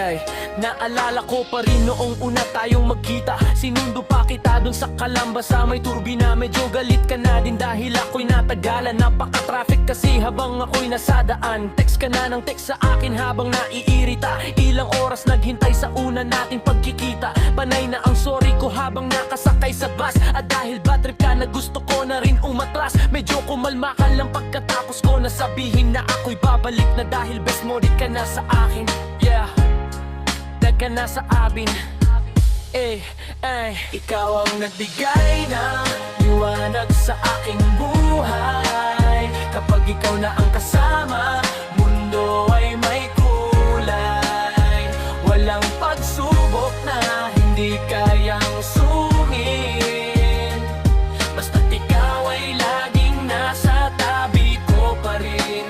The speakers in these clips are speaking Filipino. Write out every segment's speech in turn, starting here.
Ay, naalala ko pa rin noong una tayong magkita. Sinundo pa kita dun sa Calamba sa may turbina. Medyo galit ka na din dahil ako'y natagalan. Napaka-traffic kasi habang ako'y nasa daan. Text ka na ng text sa akin habang naiirita. Ilang oras naghintay sa una nating pagkikita. Panay na ang sorry ko habang nakasakay sa bus. At dahil bad trip ka na gusto ko na rin umatras. Medyo kumalma ka lang pagkatapos ko na sabihin na ako'y babalik na. Dahil best mo di ka na sa akin. Yeah, ka na sa amin. Ikaw ang nagbigay ng liwanag sa aking buhay. Kapag ikaw na ang kasama, mundo ay may kulay. Walang pagsubok na hindi kayang sungin. Basta't ikaw ay laging nasa tabi ko pa rin.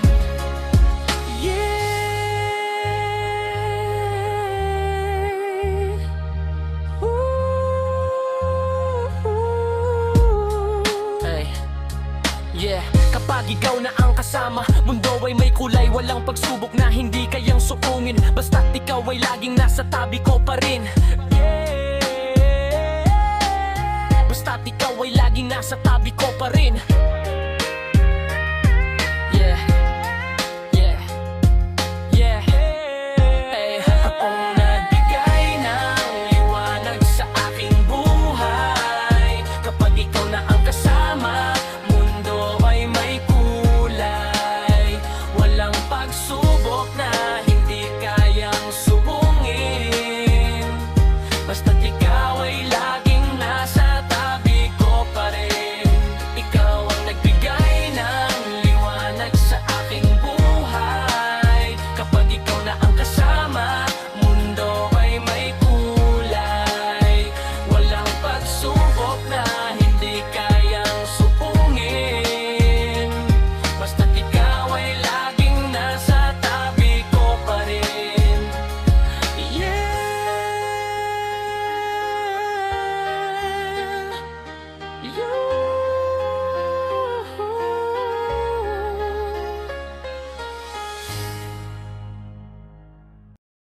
Kapag ikaw na ang kasama, mundo ay may kulay. Walang pagsubok na hindi kayang suungin. Basta't ikaw ay laging nasa tabi ko pa rin. Basta't ikaw ay laging nasa tabi ko pa rin.